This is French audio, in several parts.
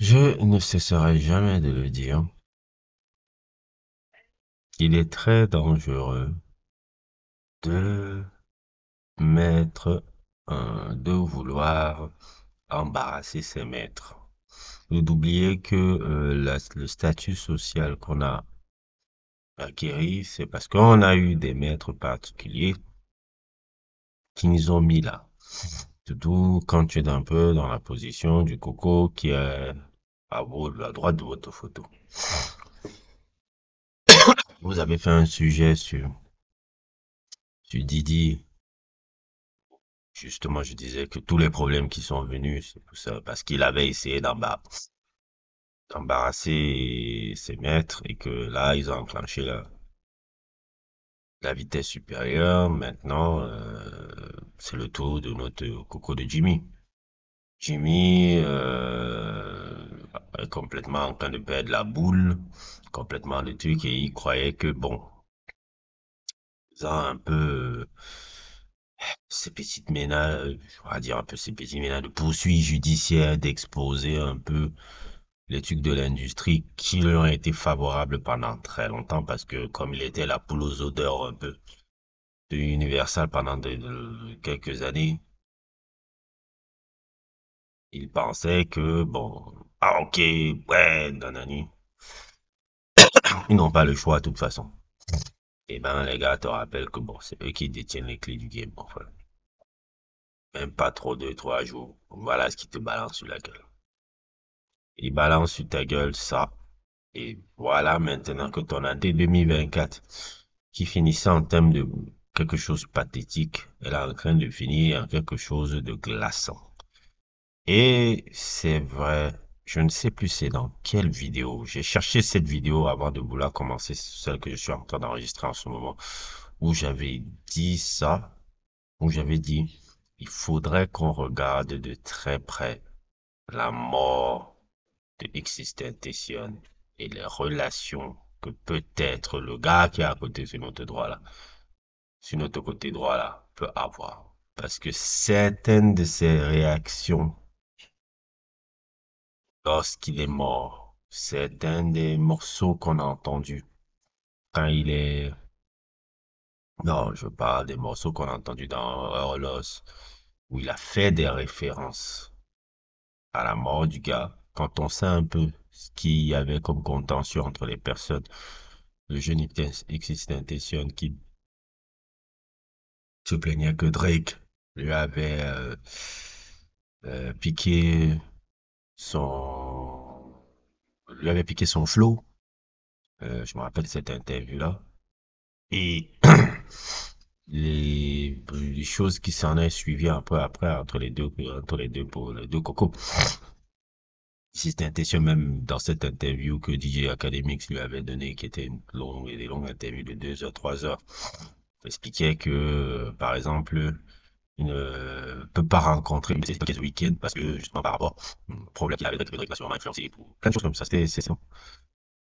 Je ne cesserai jamais de le dire, il est très dangereux de mettre, de vouloir embarrasser ses maîtres. Ou d'oublier que le statut social qu'on a acquis, c'est parce qu'on a eu des maîtres particuliers qui nous ont mis là. Surtout quand tu es un peu dans la position du coco qui est à droite de votre photo. Vous avez fait un sujet sur Didi. Justement, je disais que tous les problèmes qui sont venus, c'est pour ça, parce qu'il avait essayé d'embarrasser ses maîtres et que là, ils ont enclenché la vitesse supérieure. Maintenant, c'est le tour de notre coco de Jimmy. Jimmy est complètement en train de perdre la boule, complètement le truc, et il croyait que, bon, faisant un peu ces petites ménages, on va dire un peu ces petits ménages de poursuites judiciaires, d'exposer un peu les trucs de l'industrie qui lui ont été favorables pendant très longtemps parce que comme il était la poule aux odeurs un peu de Universal pendant quelques années, il pensait que bon, ah ok, ouais, nanani, ils n'ont pas le choix de toute façon. Et ben les gars te rappellent que bon, c'est eux qui détiennent les clés du game, enfin. Même pas trop de 3 jours. Voilà ce qui te balance sur la gueule. Il balance sur ta gueule ça. Et voilà maintenant que ton année 2024, qui finissait en termes de quelque chose de pathétique, elle est en train de finir en quelque chose de glaçant. Et c'est vrai, je ne sais plus c'est dans quelle vidéo. J'ai cherché cette vidéo avant de vouloir commencer celle que je suis en train d'enregistrer en ce moment, où j'avais dit ça, où j'avais dit, il faudrait qu'on regarde de très près la mort de XXXTentacion et les relations que peut-être le gars qui est à côté sur notre droit là, sur notre côté droit là, peut avoir. Parce que certaines de ses réactions lorsqu'il est mort, certains des morceaux qu'on a entendus quand il est... Non, je parle des morceaux qu'on a entendus dans Horlos, où il a fait des références à la mort du gars. Quand on sait un peu ce qu'il y avait comme contention entre les personnes, le jeune XXXTentacion qui se plaignait que Drake lui avait piqué son flow. Je me rappelle cette interview-là. Et les choses qui s'en est suivies un peu après pour les deux cocos. Si c'était intention même dans cette interview que DJ Academics lui avait donné, qui était une longue et des longues interviews de 2 heures, 3 heures, il expliquait que, par exemple, il ne peut pas rencontrer ce week-end parce que justement par rapport au problème qu'il avait avec Drake, sûrement influencé et tout. Plein de choses comme ça, c'est ça.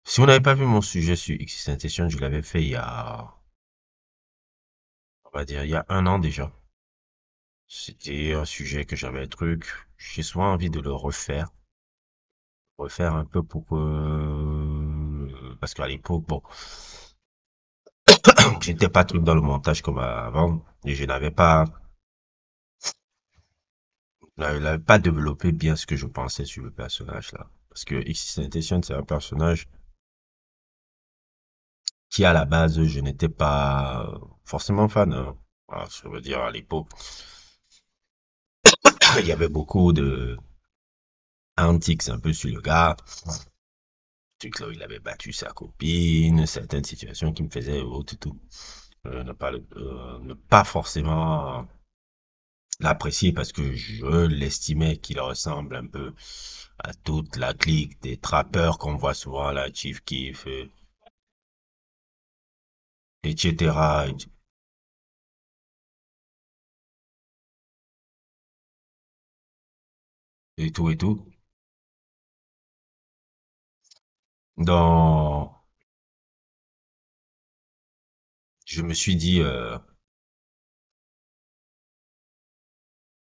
Si vous n'avez pas vu mon sujet sur XXXTentacion, je l'avais fait il y a, on va dire, il y a 1 an déjà. C'était un sujet que j'avais truc. J'ai souvent envie de le refaire un peu pour que, parce qu'à l'époque, bon, j'étais pas trop dans le montage comme avant et je n'avais pas développé bien ce que je pensais sur le personnage là. Parce que XXXTentacion, c'est un personnage qui à la base je n'étais pas forcément fan, hein. Voilà, je veux dire à l'époque il y avait beaucoup de antiques un peu sur le gars. Truc là où il avait battu sa copine, certaines situations qui me faisaient autre tout. Ne pas forcément l'apprécier parce que je l'estimais qu'il ressemble un peu à toute la clique des trappeurs qu'on voit souvent là, Chief Keef, etc. Et tout et tout. Donc, je me suis dit,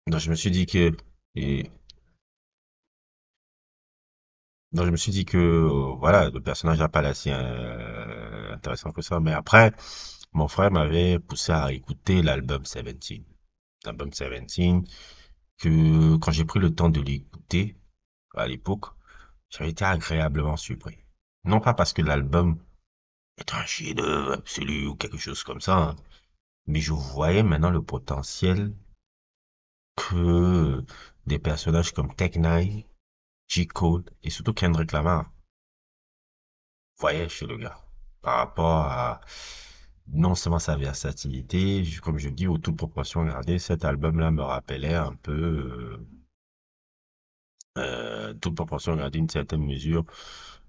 donc je me suis dit que et Donc je me suis dit que voilà, le personnage n'a pas l'air si intéressant que ça. Mais après, mon frère m'avait poussé à écouter l'album 17. L'album 17, que quand j'ai pris le temps de l'écouter à l'époque, j'avais été agréablement surpris. Non pas parce que l'album est un chef-d'œuvre absolu ou quelque chose comme ça, hein, mais je voyais maintenant le potentiel que des personnages comme Tech Nine, J. Cole et surtout Kendrick Lamar voyaient chez le gars. Par rapport à non seulement sa versatilité, comme je dis, aux toutes proportions gardées, cet album-là me rappelait un peu, toute proportion gardée, une certaine mesure,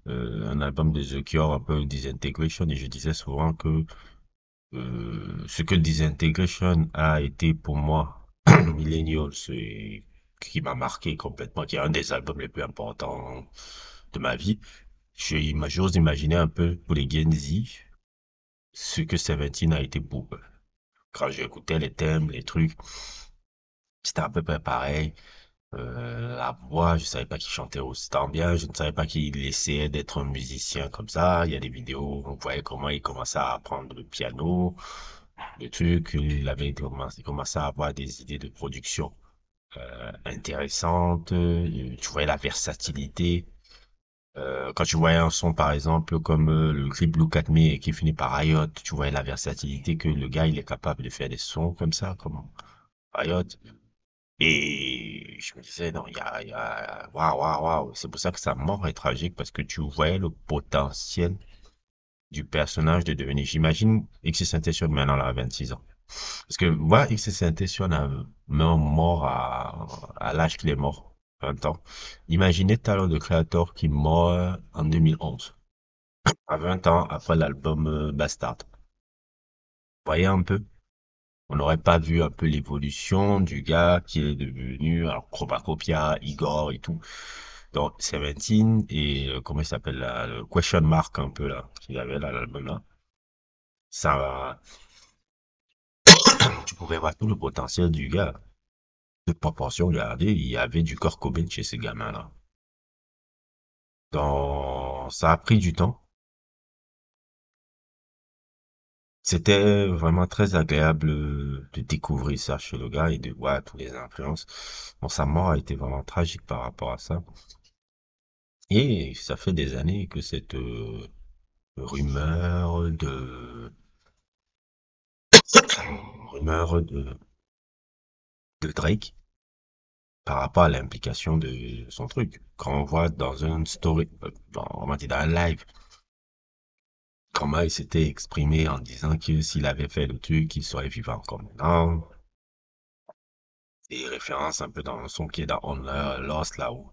un album de The Cure, un peu Disintegration, et je disais souvent que ce que Disintegration a été pour moi, Millennials, c'est qui m'a marqué complètement, qui est un des albums les plus importants de ma vie. J'ose imaginer un peu pour les Gen Z ce que Seventeen a été pour eux. Quand j'écoutais les thèmes, les trucs, c'était à peu près pareil. La voix, je savais pas qu'il chantait autant bien, je ne savais pas qu'il essayait d'être un musicien comme ça. Il y a des vidéos, on voyait comment il commençait à apprendre le piano, le truc, il commençait à avoir des idées de production intéressantes. Tu voyais la versatilité. Quand tu voyais un son, par exemple, comme le clip Look at Me qui finit par Riot, tu voyais la versatilité que le gars, il est capable de faire des sons comme ça, comme Riot. Et je me disais, non, waouh, waouh, waouh. C'est pour ça que sa mort est tragique, parce que tu voyais le potentiel du personnage de devenir. J'imagine XXXTentacion maintenant, là, à 26 ans. Parce que, voilà, XXXTentacion a mort à l'âge qu'il est mort, 20 ans. Imaginez Tyler, the Creator, qui meurt en 2011, à 20 ans après l'album Bastard. Vous voyez un peu? On n'aurait pas vu un peu l'évolution du gars qui est devenu, alors, Chromacopia, Igor et tout. Donc, Seventeen et, comment il s'appelle là, le question mark un peu là, qu'il avait là, l'album là. Ça, tu pouvais voir tout le potentiel du gars. De proportion regardez, il y avait du corps Cobain chez ces gamins-là. Donc, ça a pris du temps. C'était vraiment très agréable de découvrir ça chez le gars et de voir toutes les influences. Bon, sa mort a été vraiment tragique par rapport à ça. Et ça fait des années que cette rumeur rumeur de Drake par rapport à l'implication de son truc. Quand on voit dans une story, on va dire dans un live, comment il s'était exprimé en disant que s'il avait fait le truc, il serait vivant encore maintenant. Des références un peu dans son qui est dans On Lost là où.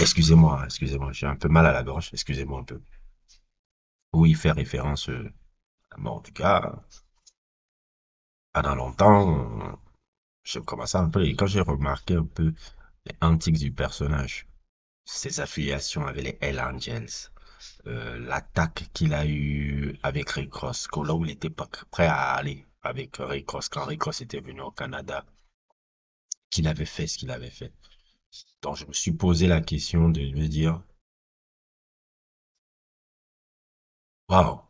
Excusez-moi, j'ai un peu mal à la gorge, excusez-moi un peu. Où il fait référence à la mort du gars. Pendant longtemps, je commençais un peu, et quand j'ai remarqué un peu les antics du personnage, ses affiliations avec les Hell Angels, l'attaque qu'il a eue avec Rick Ross, là où il était pas prêt à aller avec Rick Ross, quand Rick Ross était venu au Canada, qu'il avait fait ce qu'il avait fait. Donc je me suis posé la question de me dire, waouh,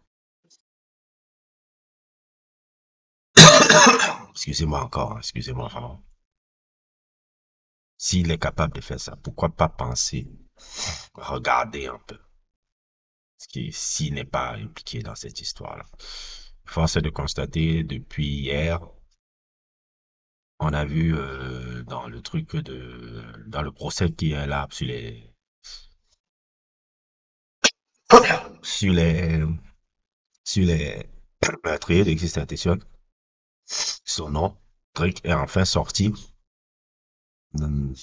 excusez-moi encore, hein, excusez-moi vraiment. S'il est capable de faire ça, pourquoi pas penser, regarder un peu, ce qui s'il n'est pas impliqué dans cette histoire-là. Force est de constater depuis hier, on a vu dans le truc dans le procès qui est là sur les sur les meurtriers d'Existential, son nom, truc est enfin sorti. Hum,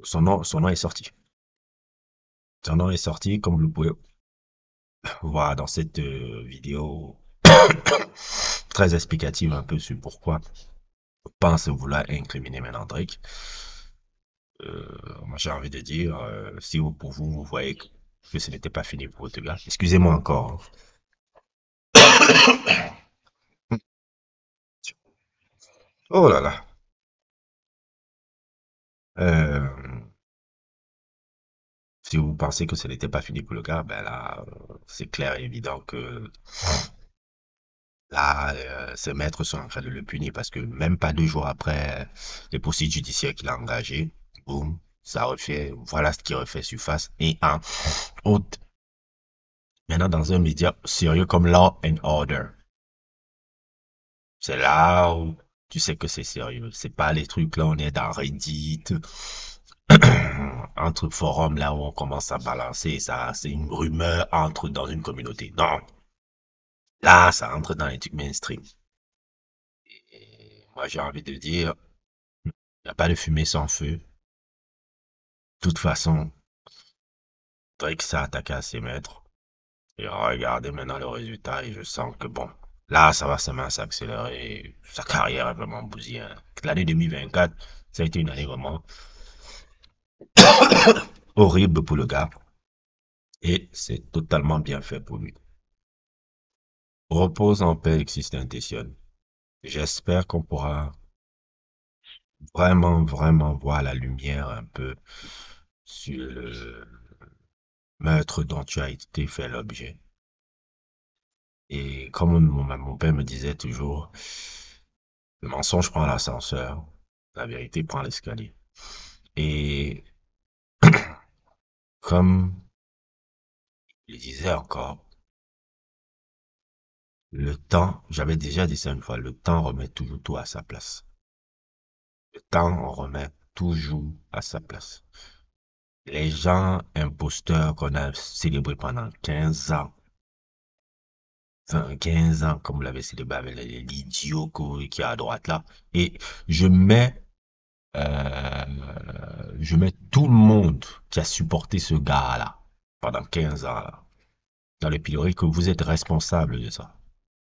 son nom est sorti. Son nom est sorti, comme vous pouvez voir dans cette vidéo très explicative un peu sur pourquoi je pense vouloir incriminer maintenant Drake. Moi j'ai envie de dire, si vous, pour vous, vous voyez que ce n'était pas fini pour votre gars, excusez-moi encore. Oh là là. Si vous pensez que ce n'était pas fini pour le gars, ben là, c'est clair et évident que là, ses maîtres sont en train de le punir parce que même pas 2 jours après les poursuites judiciaires qu'il a engagées, boum, ça refait, voilà ce qui refait surface. Et en haute, maintenant dans un média sérieux comme Law and Order, c'est là où tu sais que c'est sérieux. C'est pas les trucs là, on est dans Reddit, entre forums là où on commence à balancer ça, c'est une rumeur entre dans une communauté. Non, là, ça entre dans les trucs mainstream. Et moi, j'ai envie de dire, il n'y a pas de fumée sans feu. De toute façon, Drake s'est attaqué à ses maîtres. Et regardez maintenant le résultat et je sens que bon, là, ça va seulement s'accélérer. Sa carrière est vraiment bousillée, hein. L'année 2024, ça a été une année vraiment horrible pour le gars. Et c'est totalement bien fait pour lui. Repose en paix, Existentiation. J'espère qu'on pourra vraiment, vraiment voir la lumière un peu sur le meurtre dont tu as été fait l'objet. Et comme mon père me disait toujours, le mensonge prend l'ascenseur, la vérité prend l'escalier. Et comme je le disais encore, le temps, j'avais déjà dit ça une fois, le temps remet toujours tout à sa place. Le temps remet toujours à sa place. Les gens imposteurs qu'on a célébrés pendant 15 ans, enfin 15 ans, comme vous l'avez célébré avec l'idiot qui est à droite là, et je mets, euh, je mets tout le monde qui a supporté ce gars-là pendant 15 ans là, dans le pilori que vous êtes responsable de ça.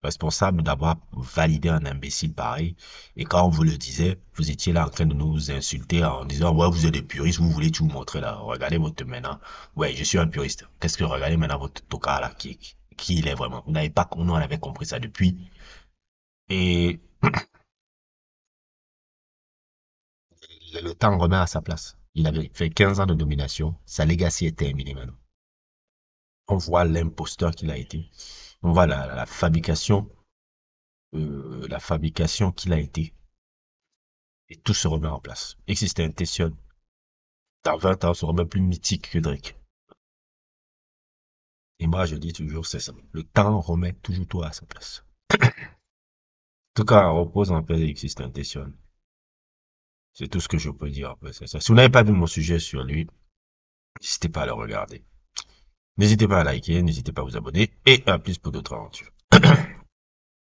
Responsable d'avoir validé un imbécile pareil. Et quand on vous le disait, vous étiez là en train de nous insulter en disant, ouais, vous êtes des puristes, vous voulez tout montrer là. Regardez votre maintenant. Ouais, je suis un puriste. Qu'est-ce que regardez maintenant votre toka là, qui il est vraiment. Vous n'avez pas, nous on avait compris ça depuis. Et le temps remet à sa place. Il avait fait 15 ans de domination. Sa legacy est terminée maintenant. On voit l'imposteur qu'il a été. On voit la fabrication qu'il a été. Et tout se remet en place. Existentiation, dans 20 ans, sera même plus mythique que Drake. Et moi, je dis toujours, c'est ça. Le temps remet toujours tout à sa place. En tout cas, repose en paix Existentiation. C'est tout ce que je peux dire après ça. Si vous n'avez pas vu mon sujet sur lui, n'hésitez pas à le regarder. N'hésitez pas à liker, n'hésitez pas à vous abonner et à plus pour d'autres aventures.